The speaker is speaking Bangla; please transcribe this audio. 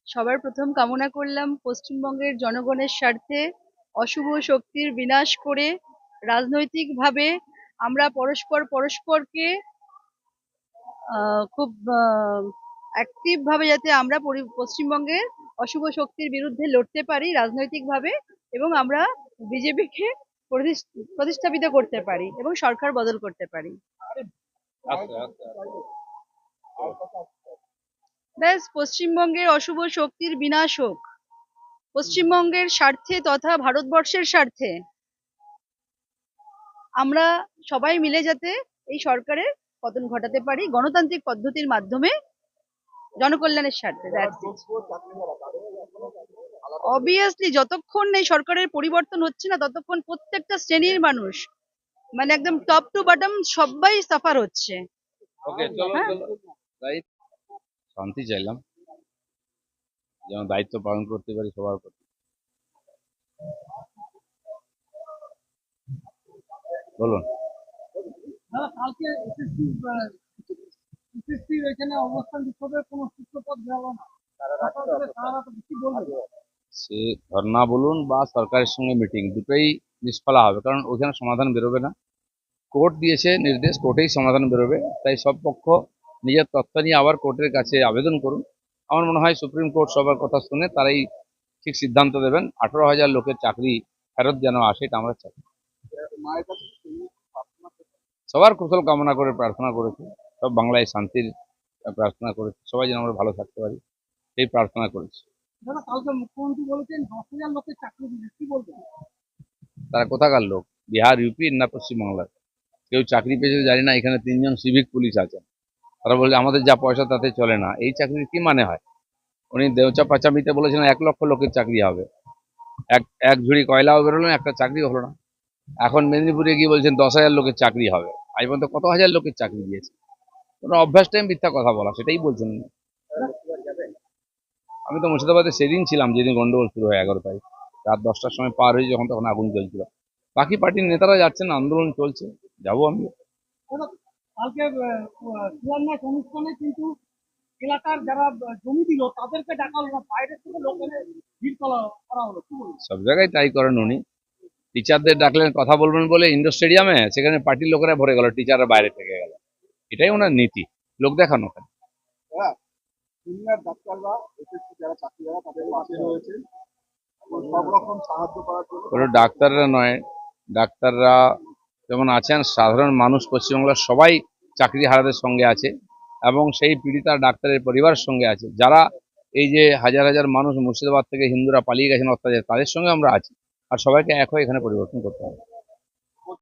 সবার প্রথম কামনা করলাম পশ্চিমবঙ্গের জনগণের স্বার্থে অশুভ শক্তির বিনাশ করে রাজনৈতিকভাবে আমরা পরস্পরকে খুব অ্যাক্টিভ ভাবে যাতে আমরা পশ্চিমবঙ্গের অশুভ শক্তির বিরুদ্ধে লড়তে পারি রাজনৈতিকভাবে, এবং আমরা বিজেপিকে প্রতিস্থাপিত করতে পারি এবং সরকার বদল করতে পারি। ব্যাস, পশ্চিমবঙ্গের অশুভ শক্তির বিনাশ হোক, পশ্চিমবঙ্গের স্বার্থে তথা ভারতবর্ষের স্বার্থে আমরা সবাই মিলে যাতে এই সরকারের পতন ঘটাতে পারি গণতান্ত্রিক পদ্ধতির মাধ্যমে, জনকল্যাণের স্বার্থে। অবভিয়াসলি যতক্ষণ এই সরকারের পরিবর্তন হচ্ছে না ততক্ষণ প্রত্যেকটা শ্রেণীর মানুষ, মানে একদম টপ টু বটম সবাই সাফার হচ্ছে। শান্তি চাইলাম, যেন দায়িত্ব পালন করতে পারি সবার প্রতি। বলুন। কালকে এখানে অবস্থান বিক্ষোভের কোনো সূত্রপাত গেল না, সে ধর্ণা বলুন বা সরকারের সঙ্গে মিটিং, দুটোই নিষ্ফলা হবে, কারণ ওখানে সমাধান বেরোবে না। কোর্ট দিয়েছে নির্দেশ, কোর্টেই সমাধান বেরোবে। তাই সব পক্ষ নিজের তত্ত্ব নিয়ে আবার কোর্টের কাছে আবেদন করুন। আমার মনে হয় সুপ্রিম কোর্ট সবার কথা শুনে তারাই ঠিক সিদ্ধান্ত দেবেন। 18,000 লোকের চাকরি ফেরত যেন আসে, এটা আমরা চাই। সবার কুশল কামনা করে প্রার্থনা করেছি, সব বাংলায় শান্তির প্রার্থনা করেছি, সবাই যেন আমরা ভালো থাকতে পারি এই প্রার্থনা করেছি। কালকে মুখ্যমন্ত্রী বলেছেন 10,000 লোকের চাকরি দিবে, কি বলবেন? তারা কোথাকার লোক? বিহার, ইউপি না পশ্চিমবাংলার? কেউ চাকরি পেয়েছে জানি না। এখানে 3 জন সিভিক পুলিশ আছেন, তারা বলে আমাদের যা পয়সা তাতে চলে না। এই চাকরির কি মানে হয়? উনি দেওচা পাচামিতে বলেছিলেন 1 লক্ষ লোকের চাকরি হবে, এক ঝুড়ি কয়লাও বেরোলো না, একটা চাকরি হলো না। এখন মেদিনীপুরে গিয়ে বলছেন 10,000 লোকের চাকরি হবে। আজ পর্যন্ত কত হাজার লোকের চাকরি দিয়েছে? কোনো অভ্যাস টাইম মিথ্যা কথা বলা, সেটাই বলছেন। আমি তো মুর্শিদাবাদে সেদিন ছিলাম যেদিন গন্ডগোল শুরু হয়, 11 তারিখ রাত 10টার সময় পার হয়ে, যখন তখন আগুন জ্বলছিল। বাকি পার্টির নেতারা যাচ্ছেন, আন্দোলন চলছে, যাবো আমি। কালকে শিলান্যাস অনুষ্ঠানে কিন্তু এলাকার যারা জমি দিল তাদেরকে ডাকা হলো না, বাইরে থেকে লোকের ভিড় করা হলো, কি বলবো? সব জায়গায় তাই করেন উনি। টিচারদের ডাকলেন কথা বলবেন বলে ইন্ডোর স্টেডিয়ামে, সেখানে পার্টির লোকেরা ভরে গেল, টিচাররা বাইরে থেকে গেল। এটাই ওনার নীতি, লোক দেখানো। সিনিয়র ডাক্তাররা, এসএসসি যারা চাকরিরা তাদের পাশে রয়েছে সব রকম সাহায্য করার জন্য। কোনো ডাক্তাররা নয়, ডাক্তাররা যেমন আছেন, সাধারণ মানুষ পশ্চিমবাংলার সবাই চাকরি হারাদের সঙ্গে আছে, এবং সেই পীড়িতা ডাক্তারের পরিবারের সঙ্গে আছে। যারা এই যে হাজার হাজার মানুষ মুর্শিদাবাদ থেকে হিন্দুরা পালিয়ে গেছেন অত্যাচার, তাদের সঙ্গে আমরা আছি। আর সবাইকে এক হয়ে এখানে পরিবর্তন করতে হবে।